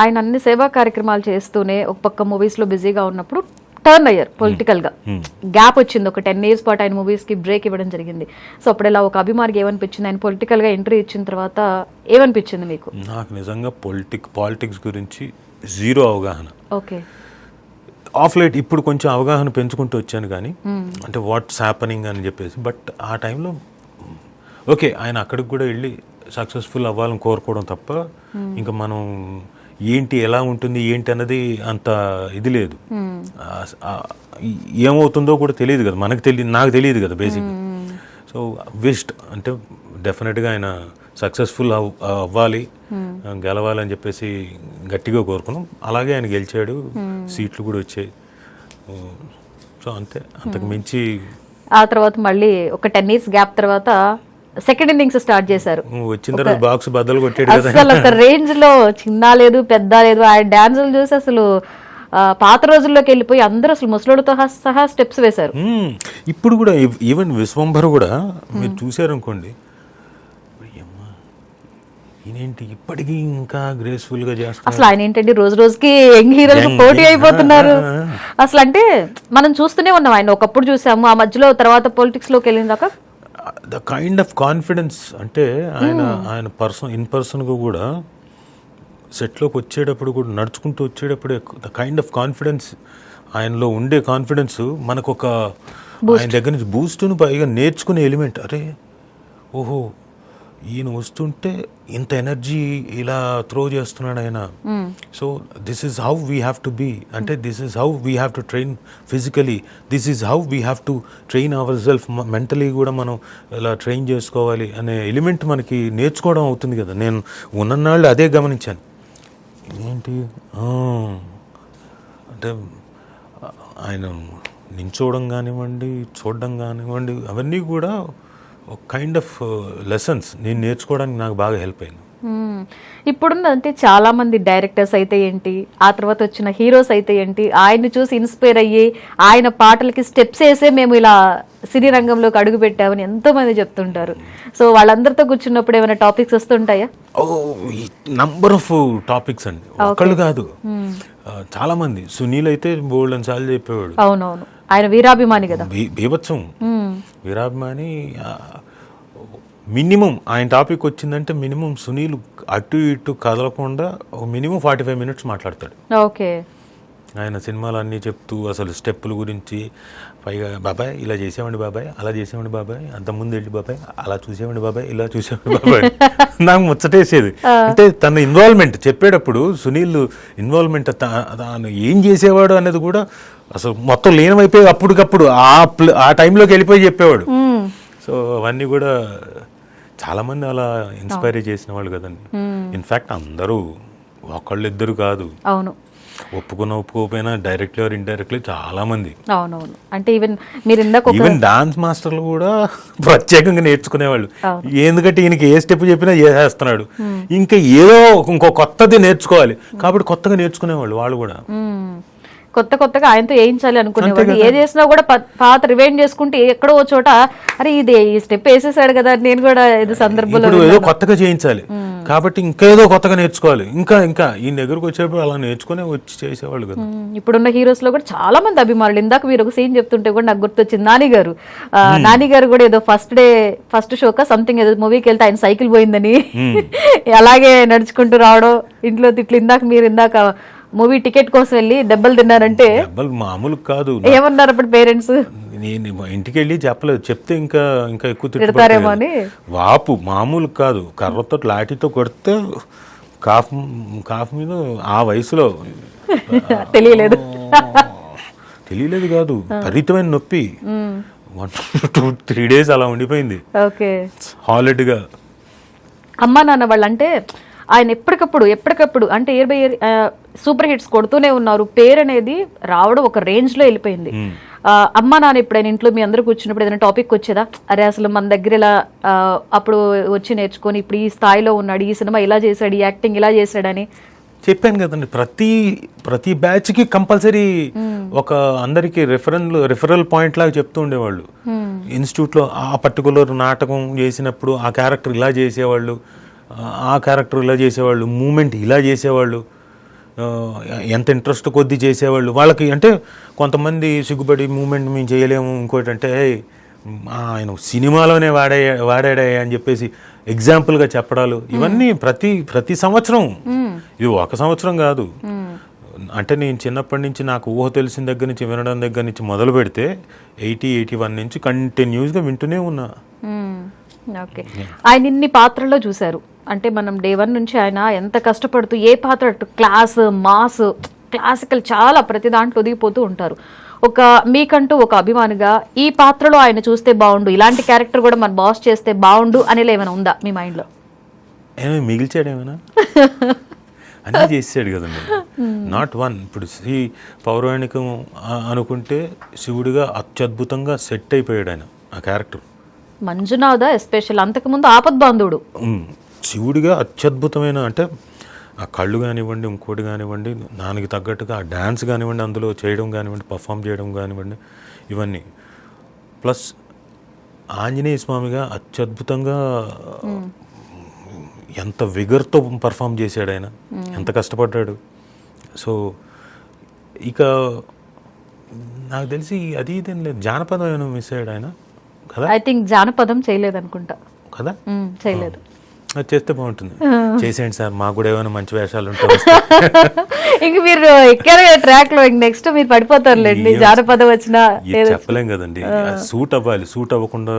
ఆయన అన్ని సేవా కార్యక్రమాలు చేస్తూనే ఒక పక్క మూవీస్లో బిజీగా ఉన్నప్పుడు టర్న్ అయ్యారు పొలిటికల్గా. గ్యాప్ వచ్చింది, ఒక 10 years పాటు ఆయన మూవీస్కి బ్రేక్ ఇవ్వడం జరిగింది. సో అప్పుడు ఇలా ఒక అభిమానికి ఏమనిపించింది, ఆయన పొలిటికల్గా ఎంట్రీ ఇచ్చిన తర్వాత ఏమనిపించింది మీకు? నాకు నిజంగా పాలిటిక్స్ గురించి జీరో అవగాహన. ఓకే. ఆఫ్ లైట్ ఇప్పుడు కొంచెం అవగాహన పెంచుకుంటూ వచ్చాను కానీ, అంటే వాట్స్ హ్యాపనింగ్ అని చెప్పేసి. బట్ ఆ టైంలో ఓకే, ఆయన అక్కడికి కూడా వెళ్ళి సక్సెస్ఫుల్ అవ్వాలని కోరుకోవడం తప్ప ఇంకా మనం ఏంటి ఎలా ఉంటుంది ఏంటి అన్నది అంత ఇది లేదు. ఏమవుతుందో కూడా తెలియదు కదా నాకు తెలియదు కదా బేసిక్. సో విష్డ్ అంటే డెఫినెట్గా ఆయన సక్సెస్ఫుల్ అవ్వాలి, గెలవాలని చెప్పేసి గట్టిగా కోరుకున్నాం. అలాగే ఆయన గెలిచాడు, సీట్లు కూడా వచ్చాయి. సో అంతే, అంతకు మించి. ఆ తర్వాత మళ్ళీ ఒక 10 years గ్యాప్ తర్వాత సెకండ్ ఇన్నింగ్స్ స్టార్ట్ చేశారు. వచ్చిన తర్వాత బాక్స్ బద్దలు కొట్టాడు కదా. అసలు ఒక రేంజ్ లో చిన్న లేదు పెద్ద లేదు, ఆయన డాన్సులు చూసి అసలు పాత రోజుల్లోకి వెళ్ళిపోయి అందరూ అసలు ముసలోడితో సహా స్టెప్స్ వేశారు. ఇప్పుడు కూడా ఈవెన్ విశ్వంభర్ కూడా మీరు చూసారనుకోండి, ఈయనేంటి ఇప్పటికీ ఇంకా గ్రేస్ఫుల్ గా చేస్తారు. అసలు ఆయన ఏంటంటే రోజు రోజుకి యంగ్ హీరోలకు పోటీ అయిపోతున్నారు. అసలు అంటే మనం చూస్తూనే ఉన్నాం, ఆయన ఒకప్పుడు చూసాము, ఆ మధ్యలో తర్వాత పొలిటిక్స్ లోకి వెళ్ళిన దాకా ద కైండ్ ఆఫ్ కాన్ఫిడెన్స్. అంటే ఆయన ఇన్ పర్సన్గా కూడా సెట్లోకి వచ్చేటప్పుడు కూడా నడుచుకుంటూ వచ్చేటప్పుడు ద కైండ్ ఆఫ్ కాన్ఫిడెన్స్, ఆయనలో ఉండే కాన్ఫిడెన్స్ మనకు ఒక ఆయన దగ్గర నుంచి బూస్ట్ను పైగా నేర్చుకునే ఎలిమెంట్. అరే ఓహో, ఈయన వస్తుంటే ఇంత ఎనర్జీ ఇలా త్రో చేస్తున్నాడు ఆయన. So this is how we have to be, అంటే this is how we have to train physically, this is how we have to train our self. Mentally కూడా మనం ఇలా ట్రైన్ చేసుకోవాలి అనే ఎలిమెంట్ మనకి నేర్చుకోవడం అవుతుంది కదా. నేను ఉన్ననాళ్ళు అదే గమనించాను. ఏంటి అంటే ఆయన నించోవడం కానివ్వండి, చూడడం కానివ్వండి, అవన్నీ కూడా ఒక కైండ్ ఆఫ్ లెసన్స్ నేను నేర్చుకోవడానికి నాకు బాగా హెల్ప్ అయింది. ఇప్పుడున్న అంటే చాలా మంది డైరెక్టర్స్ అయితే ఏంటి, ఆ తర్వాత వచ్చిన హీరోస్ అయితే ఏంటి, ఆయన్ని చూసి ఇన్స్పైర్ అయ్యి ఆయన పాటలకి స్టెప్స్ వేసే మేము ఇలా సినీ రంగంలోకి అడుగు పెట్టామని ఎంతో మంది చెప్తుంటారు. సో వాళ్ళందరితో కూర్చున్నప్పుడు ఏమైనా టాపిక్స్ వస్తుంటాయా? నంబర్ ఆఫ్ టాపిక్స్ అండి, ఒకళ్ళు కాదు, చాలా మంది. సునీల్ అయితే బోల్డ్ అని సార్లు చెప్పేవాడు. అవునవును, ఆయన వీరాభిమాని కదా, బీభత్సం వీరాభిమాని. మినిమం ఆయన టాపిక్ వచ్చిందంటే మినిమం సునీల్ అటు ఇటు కదలకుండా మినిమం 45 minutes మాట్లాడతాడు. ఓకే. ఆయన సినిమాలు అన్నీ చెప్తూ అసలు స్టెప్పుల గురించి, పైగా బాబాయ్ ఇలా చేసేవాడి బాబాయ్, అలా చేసేవాడి బాబాయ్, అంతకుముందు వెళ్ళి బాబాయ్ అలా చూసేవాడి బాబాయ్, ఇలా చూసేవాడి బాబాయ్. నాకు ముచ్చటేసేది. అంటే తన ఇన్వాల్వ్మెంట్ చెప్పేటప్పుడు సునీల్ ఇన్వాల్వ్మెంట్, తాను ఏం చేసేవాడు అనేది కూడా అసలు మొత్తం లీనమైపోయి అప్పటికప్పుడు ఆ టైంలోకి వెళ్ళిపోయి చెప్పేవాడు. సో అవన్నీ కూడా చాలామంది అలా ఇన్స్పైర్ చేసిన వాళ్ళు కదండి. ఇన్ఫ్యాక్ట్ అందరూ ఒకళ్ళు ఇద్దరు కాదు, అవును, ఒప్పుకోకపోయినా డైరెక్ట్లీ ఆర్ ఇండైరెక్ట్లీ చాలా మంది. అవునవును, అంటే ఈవెన్ డాన్స్ మాస్టర్లు కూడా ప్రత్యేకంగా నేర్చుకునేవాళ్ళు. ఎందుకంటే ఈయనకి ఏ స్టెప్ చెప్పినా చేసేస్తున్నాడు, ఇంకా ఏదో ఇంకో కొత్తది నేర్చుకోవాలి కాబట్టి కొత్తగా నేర్చుకునేవాళ్ళు వాళ్ళు కూడా. కొత్తగా ఆయనతో వేయించాలి అనుకునేవాళ్ళు. ఏది చేసినా కూడా పాత రివైండ్ చేసుకుంటే ఎక్కడో చోట అరే ఇది ఈ స్టెప్ వేసేసాడు కదా, నేను కూడా ఇది సందర్భంలో ఏదో కొత్తగా చేయించాలి కాబట్టి ఇంకేదో కొత్తగా నేర్చుకోవాలి, ఇంకా ఈ దగ్గరకు వచ్చేప్పుడు అలా నేర్చుకునే వచ్చి చేసేవాళ్ళు కదా. ఇప్పుడున్న హీరోస్ లో కూడా చాలా మంది అభిమానులు. ఇందాక మీరు ఒక సీన్ చెప్తుంటే కూడా నాకు గుర్తొచ్చింది, నాని గారు కూడా ఏదో ఫస్ట్ షోకా సంథింగ్ ఏదో మూవీకి వెళ్తే ఆయన సైకిల్ పోయిందని అలాగే నడుచుకుంటూ రావడం, ఇంట్లో తిట్లు. ఇందాక మూవీ టికెట్ కోసం వెళ్ళి దెబ్బలు తిన్నారంటే మామూలు కాదు. ఏమన్నారు అప్పుడు పేరెంట్స్? నేను ఇంటికి వెళ్ళి చెప్పలేదు, చెప్తే ఇంకా ఎక్కువ తిడతారేమో అని. వాపు మామూలు కాదు, కర్రతో లాఠీతో కొడితే కాఫ్ మీద ఆ వయసులో తెలియలేదు కాదు, విపరీతమైన నొప్పి. 1-2-3 days అలా ఉండిపోయింది. ఓకే. హాలిడ్గా అమ్మా నాన్న వాళ్ళు అంటే ఆయన ఎప్పటికప్పుడు అంటే year by year super hits కొడుతూనే ఉన్నారు. పేరు అనేది రావడం ఒక రేంజ్ లో వెళ్ళిపోయింది. అమ్మా నాన్న ఎప్పుడైనా ఇంట్లో మీ అందరూ కూర్చున్నప్పుడు ఏదైనా టాపిక్ వచ్చేదా, అరే అసలు మన దగ్గర ఇలా అప్పుడు వచ్చి నేర్చుకొని ఇప్పుడు ఈ స్థాయిలో ఉన్నాడు, ఈ సినిమా ఇలా చేశాడు, ఈ యాక్టింగ్ ఇలా చేశాడని? చెప్పాను కదండి, ప్రతి బ్యాచ్కి కంపల్సరీ ఒక అందరికి రిఫరల్ పాయింట్ లాగా చెప్తూ ఉండేవాళ్ళు. ఇన్స్టిట్యూట్లో ఆ పర్టికులర్ నాటకం చేసినప్పుడు ఆ క్యారెక్టర్ ఇలా చేసేవాళ్ళు, ఆ క్యారెక్టర్ ఇలా చేసేవాళ్ళు, మూమెంట్ ఇలా చేసేవాళ్ళు. ఎంత ఇంట్రెస్ట్ కొద్దీ చేసేవాళ్ళు. వాళ్ళకి అంటే కొంతమంది సిగ్గుపడి మూమెంట్ మేము చేయలేము, ఇంకోటి అంటే ఆయన సినిమాలోనే వాడాడే అని చెప్పేసి ఎగ్జాంపుల్గా చెప్పడాలు, ఇవన్నీ ప్రతి సంవత్సరం, ఇది ఒక సంవత్సరం కాదు. అంటే నేను చిన్నప్పటి నుంచి నాకు ఊహ తెలిసిన దగ్గర నుంచి వినడం దగ్గర నుంచి మొదలు పెడితే 81 నుంచి కంటిన్యూస్గా వింటూనే ఉన్నా. ఓకే, ఆయన ఇన్ని పాత్రల్లో చూశారు అంటే మనం డే 1 నుంచి ఆయన ఎంత కష్టపడుతూ ఏ పాత్ర క్లాస్, మాస్, క్లాసికల్ చాలా ప్రతి దాంట్లో ఒదిగిపోతూ ఉంటారు. ఒక మీకంటూ ఒక అభిమానిగా ఈ పాత్రలో ఆయన చూస్తే బాగుండు, ఇలాంటి క్యారెక్టర్ కూడా మన బాస్ చేస్తే బాగుండు అనేది ఏమైనా ఉందా మీ మైండ్లో? ఏమైనా మిగిల్చాడు, ఏమైనా అన్నీ చేసాడు కదండి. Not one. ఇప్పుడు పౌరాణికం అనుకుంటే శివుడిగా అత్యద్భుతంగా సెట్ అయిపోయాడు ఆయన ఆ క్యారెక్టర్. మంజునాథ ఎస్పెషల్, అంతకుముందు ఆపద్బాంధవుడు. శివుడిగా అత్యద్భుతమైన, అంటే ఆ కళ్ళు కానివ్వండి, ఇంకోటి కానివ్వండి, దానికి తగ్గట్టుగా ఆ డ్యాన్స్ కానివ్వండి, అందులో చేయడం కానివ్వండి, పర్ఫామ్ చేయడం కానివ్వండి, ఇవన్నీ ప్లస్ ఆంజనేయ స్వామిగా అత్యద్భుతంగా ఎంత విగర్తో పర్ఫామ్ చేశాడు ఆయన, ఎంత కష్టపడ్డాడు. సో ఇక నాకు తెలిసి అది ఇదేం లేదు, జానపదం ఏమైనా మిస్ అయ్యాడు ఆయన కదా. ఐ థింక్ జానపదం చేయలేదు అనుకుంటా కదా, చేయలేదు. అది చేస్తే బాగుంటుంది. చేసేయండి సార్, మాకు కూడా ఏమైనా మంచి వేషాలు ఉంటాయి. ఇంక మీరు ఎక్కారు ట్రాక్ లో, నెక్స్ట్ మీరు పడిపోతారులేండి జానపదం వచ్చినా. చెప్పలేం కదండి, సూట్ అవ్వాలి. సూట్ అవ్వకుండా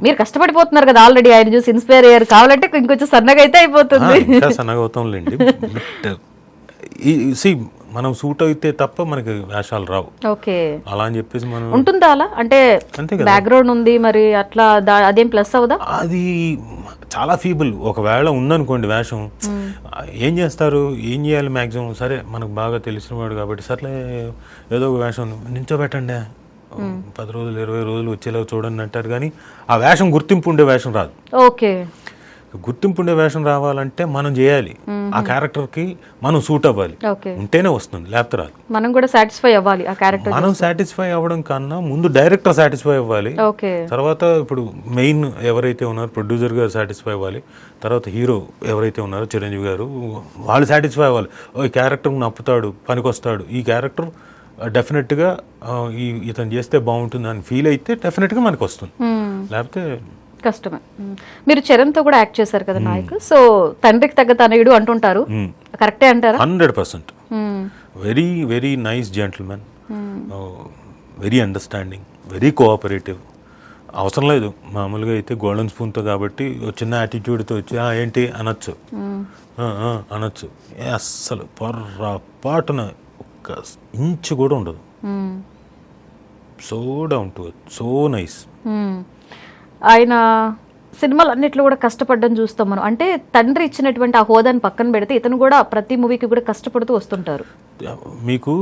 మీరు కష్టపడిపోతున్నారు కదా ఆల్రెడీ, ఆయన చూసి ఇన్స్పైర్ అయ్యారు. కావాలంటే ఇంకొంచెం సన్నగా అయితే అయిపోతుంది. ఇంకా సన్నగా అవుతాంలేండి. మనం సూట్ అయితే తప్ప మనకి వేషాలు రావు. ఓకే, అలా అని చెప్పేసి మనం ఉంటుందా అలా? అంటే బ్యాక్గ్రౌండ్ ఉంది మరి, అట్లా అదేం ప్లస్ అవుదా? అది చాలా ఫీబుల్. ఒకవేళ ఉందనుకోండి వేషం, ఏం చేస్తారు, ఏం చేయాలి మ్యాక్సిమం, సరే మనకు బాగా తెలిసిన వాడు కాబట్టి సర్లే ఏదో ఒక వేషం నించోబెట్టండి, 10 రోజులు 20 రోజులు వచ్చేలా చూడండి అంటారు. కానీ ఆ వేషం గుర్తింపు ఉండే వేషం రాదు. ఓకే, గుర్తింపు ఉండే వేషం రావాలంటే మనం చేయాలి, ఆ క్యారెక్టర్కి మనం సూట్ అవ్వాలి, ఉంటేనే వస్తుంది, లేకపోతే రాదు. మనం కూడా సాటిస్ఫై అవ్వాలి ఆ క్యారెక్టర్. మనం సాటిస్ఫై అవ్వడం కన్నా ముందు డైరెక్టర్ సాటిస్ఫై అవ్వాలి, తర్వాత ఇప్పుడు మెయిన్ ఎవరైతే ఉన్నారో ప్రొడ్యూసర్ గారు సాటిస్ఫై అవ్వాలి, తర్వాత హీరో ఎవరైతే ఉన్నారో చిరంజీవి గారు, వాళ్ళు సాటిస్ఫై అవ్వాలి. ఈ క్యారెక్టర్ నప్పుతాడు, పనికొస్తాడు, ఈ క్యారెక్టర్ డెఫినెట్గా ఇతను చేస్తే బాగుంటుంది అని ఫీల్ అయితే డెఫినెట్గా మనకు వస్తుంది, లేకపోతే కష్టమే. మీరు చరణ్తో కూడా యాక్ట్ చేశారు కదా నాయక్, సో తండ్రికి తగ్గ తనయుడు అంటుంటారు, కరెక్టే అంటారా? 100%. Very very nice gentlemen, very understanding, very cooperative. అవసరం లేదు మామూలుగా అయితే గోల్డెన్ స్పూన్తో కాబట్టి చిన్న యాటిట్యూడ్తో వచ్చి ఏంటి అనొచ్చు, అనొచ్చు. అస్సలు పొర్రపాటున ఒక్క ఇంచు కూడా ఉండదు. So down to earth, so nice. ఆయన సినిమాలు అన్నిట్లో కూడా కష్టపడ్డం చూస్తాం మనం. అంటే తండ్రి ఇచ్చినటువంటి ఆ హోదాని పక్కన పెడితే ఇతను కూడా ప్రతి మూవీకి కూడా కష్టపడుతూ వస్తుంటారు. మీకు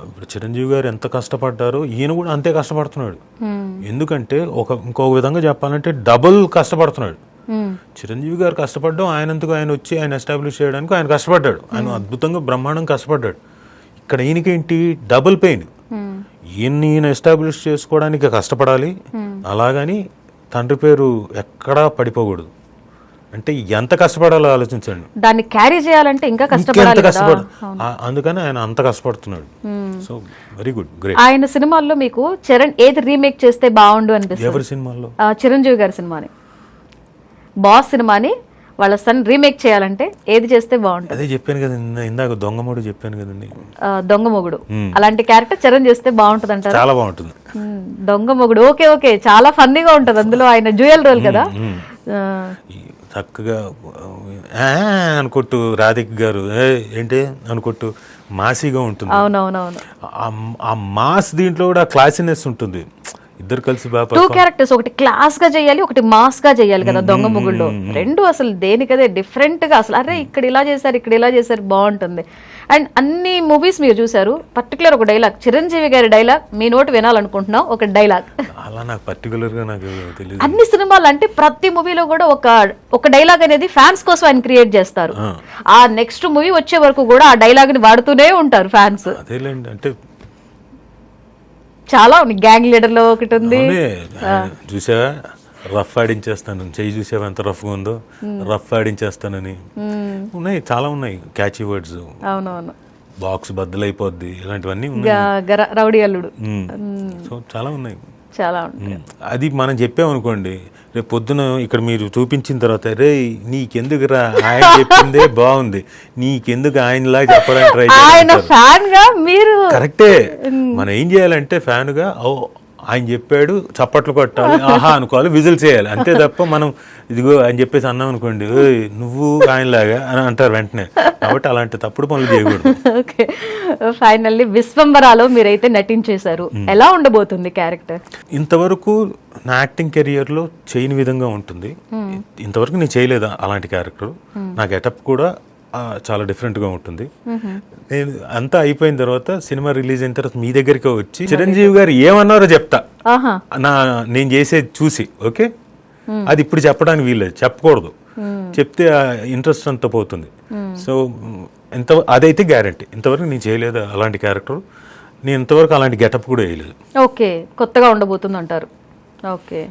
ఇప్పుడు చిరంజీవి గారు ఎంత కష్టపడ్డారో ఈయన కూడా అంతే కష్టపడుతున్నాడు. ఎందుకంటే ఇంకొక విధంగా చెప్పాలంటే డబుల్ కష్టపడుతున్నాడు. చిరంజీవి గారు కష్టపడ్డం ఆయనంతకు ఆయన వచ్చి ఆయన ఎస్టాబ్లిష్ చేయడానికి ఆయన కష్టపడ్డాడు, ఆయన అద్భుతంగా బ్రహ్మాండం కష్టపడ్డాడు. ఇక్కడ ఈయనకేంటి డబుల్ పెయిన్, ఈయన ఎస్టాబ్లిష్ చేసుకోవడానికి కష్టపడాలి, అలాగని తండ్రి పేరు ఎక్కడా పడిపోకూడదు. అంటే ఎంత కష్టపడాలో ఆలోచించండి, దాన్ని క్యారీ చేయాలంటే ఇంకా కష్టపడాలి. అందుకని ఆయన అంత కష్టపడుతున్నాడు. So very good, great. ఆయన సినిమాల్లో మీకు చరణ్ ఏది రీమేక్ చేస్తే బాగుండు అనిపిస్తుంది? ఎవరి సినిమాల్లో? చిరంజీవి గారి సినిమాని, బాస్ సినిమాని వాళ్ళ సన్ రీమేక్ చేయాలంటే ఏది చేస్తే బాగుంటుంది? అదే చెప్పాను కదా ఇందాక, దొంగమొగుడు చెప్పాను కదండి. దొంగమొగుడు అలాంటి క్యారెక్టర్ చరణ్ చేస్తే బాగుంటుంది అంటారు? చాలా బాగుంటుంది. దొంగమొగుడు ఓకే ఓకే, చాలా ఫన్నీగా ఉంటది, అందులో ఆయన డ్యూయల్ రోల్ కదా. చక్కగా అనుకుంటూ రాధిక్ గారు ఏంటి అనుకుంటూ మాసీగా ఉంటుంది. అవునవునవును, ఆ మాస్ దీంట్లో కూడా క్లాసీనెస్ ఉంటుంది. ఇద్దరు కలిసి బాగా 2 క్యారెక్టర్స్, ఒకటి క్లాస్ గా చేయాలి, ఒకటి మాస్ గా చేయాలి కదా దొంగ మొగుళ్ళు. రెండు అసలు దేనికదే డిఫరెంట్ గా, అసలు అరే ఇక్కడ ఇలా చేశారు ఇక్కడ ఇలా చేశారు బాగుంటుంది. అండ్ అన్ని మూవీస్ మీరు చూసారు, పర్టికులర్ ఒక డైలాగ్, చిరంజీవి గారి డైలాగ్ మీ నోటి వినాలనుకుంటున్నాం, ఒక డైలాగ్. అలా నాకు పర్టికులర్ గా నాకు తెలియదు. అన్ని సినిమాలు అంటే ప్రతి మూవీలో కూడా ఒక డైలాగ్ అనేది ఫ్యాన్స్ కోసం ఆయన క్రియేట్ చేస్తారు. ఆ నెక్స్ట్ మూవీ వచ్చే వరకు కూడా ఆ డైలాగ్ ని వాడుతూనే ఉంటారు ఫ్యాన్స్. అదేలేండి, అంటే చాలా ఉంది. గ్యాంగ్ లీడర్ లో ఒకటి ఉంది చూసావా, రఫ్ ఆడించేస్తాను, చెయ్యి చూసేవి ఎంత రఫ్గా ఉందో, రఫ్ ఆడించేస్తానని ఉన్నాయి, చాలా ఉన్నాయి క్యాచీ వర్డ్స్. అవునవును. బాక్స్ బద్దలైపోద్ది, ఇలాంటివన్నీ ఉన్నాయి. రౌడీ అల్లుడు. సో చాలా ఉన్నాయి. చాలా ఉంటాయి. అది మనం చెప్పామనుకోండి, రేపు పొద్దున ఇక్కడ మీరు చూపించిన తర్వాత, రే నీకెందుకురా ఆయన చెప్పిందే బాగుంది, నీకెందుకు ఆయనలా చెప్పడానికి ట్రై ఆయన ఫ్యాన్ గా మీరు కరెక్టే. మనం ఏం చేయాలంటే ఫ్యాన్ గా ఆయన చెప్పాడు చప్పట్లు కొట్టాలి, ఆహా అనుకోవాలి, విజిల్ చేయాలి, అంతే తప్ప మనం ఇదిగో అని చెప్పేసి అన్నాం అనుకోండి, నువ్వు ఆయనలాగా అని అంటారు వెంటనే. కాబట్టి అలాంటి తప్పుడు పనులు చేయకూడదు. ఓకే, ఫైనల్లీ విశ్వంబరాలో మీరైతే నటించేశారు. ఎలా ఉండబోతుంది క్యారెక్టర్? ఇంతవరకు నా యాక్టింగ్ కెరియర్లో చేయని విధంగా ఉంటుంది. ఇంతవరకు నేను చేయలేదు అలాంటి క్యారెక్టర్. నా గెటప్ కూడా చాలా డిఫరెంట్గా ఉంటుంది. నేను అంతా అయిపోయిన తర్వాత, సినిమా రిలీజ్ అయిన తర్వాత మీ దగ్గరికి వచ్చి చిరంజీవి గారు ఏమన్నారో చెప్తా, నేను చేసేది చూసి. ఓకే, అది ఇప్పుడు చెప్పడానికి వీల్లేదు, చెప్పకూడదు. చెప్తే ఇంట్రెస్ట్ అంతా పోతుంది. సో అదైతే గ్యారంటీ. ఇంతవరకు నేను చేయలేదు అలాంటి క్యారెక్టర్, నేను ఇంతవరకు అలాంటి గెటప్ కూడా వేయలేదు. ఓకే, కొత్తగా ఉండబోతుంది అంటారు. ఓకే,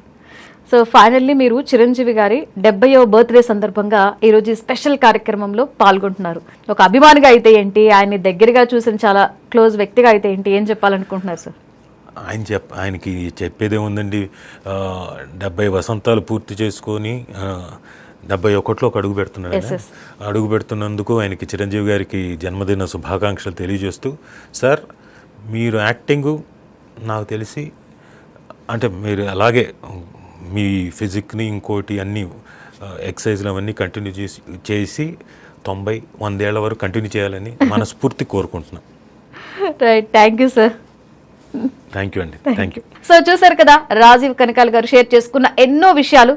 సో ఫైనల్లీ మీరు చిరంజీవి గారి 70వ బర్త్డే సందర్భంగా ఈరోజు స్పెషల్ కార్యక్రమంలో పాల్గొంటున్నారు. ఒక అభిమానిగా అయితే ఏంటి, ఆయన్ని దగ్గరగా చూసిన చాలా క్లోజ్ వ్యక్తిగా అయితే ఏంటి, ఏం చెప్పాలనుకుంటున్నారు సార్? ఆయనకి చెప్పేదేముందండి, 70 వసంతాలు పూర్తి చేసుకొని 71లోకి అడుగు పెడుతున్నాడు. అడుగు పెడుతున్నందుకు ఆయనకి, చిరంజీవి గారికి జన్మదిన శుభాకాంక్షలు తెలియజేస్తూ, సార్ మీరు యాక్టింగు నాకు తెలిసి, అంటే మీరు అలాగే మీ ఫిజిక్ని ఇంకోటి అన్నీ ఎక్సర్సైజ్లు అవన్నీ కంటిన్యూ చేసి 90-100 ఏళ్ల వరకు కంటిన్యూ చేయాలని మనస్ఫూర్తి కోరుకుంటున్నాం. Right, thank you sir. Thank you అండి, థ్యాంక్ యూ. సో చూసారు కదా, రాజీవ్ కనకాల గారు షేర్ చేసుకున్న ఎన్నో విషయాలు.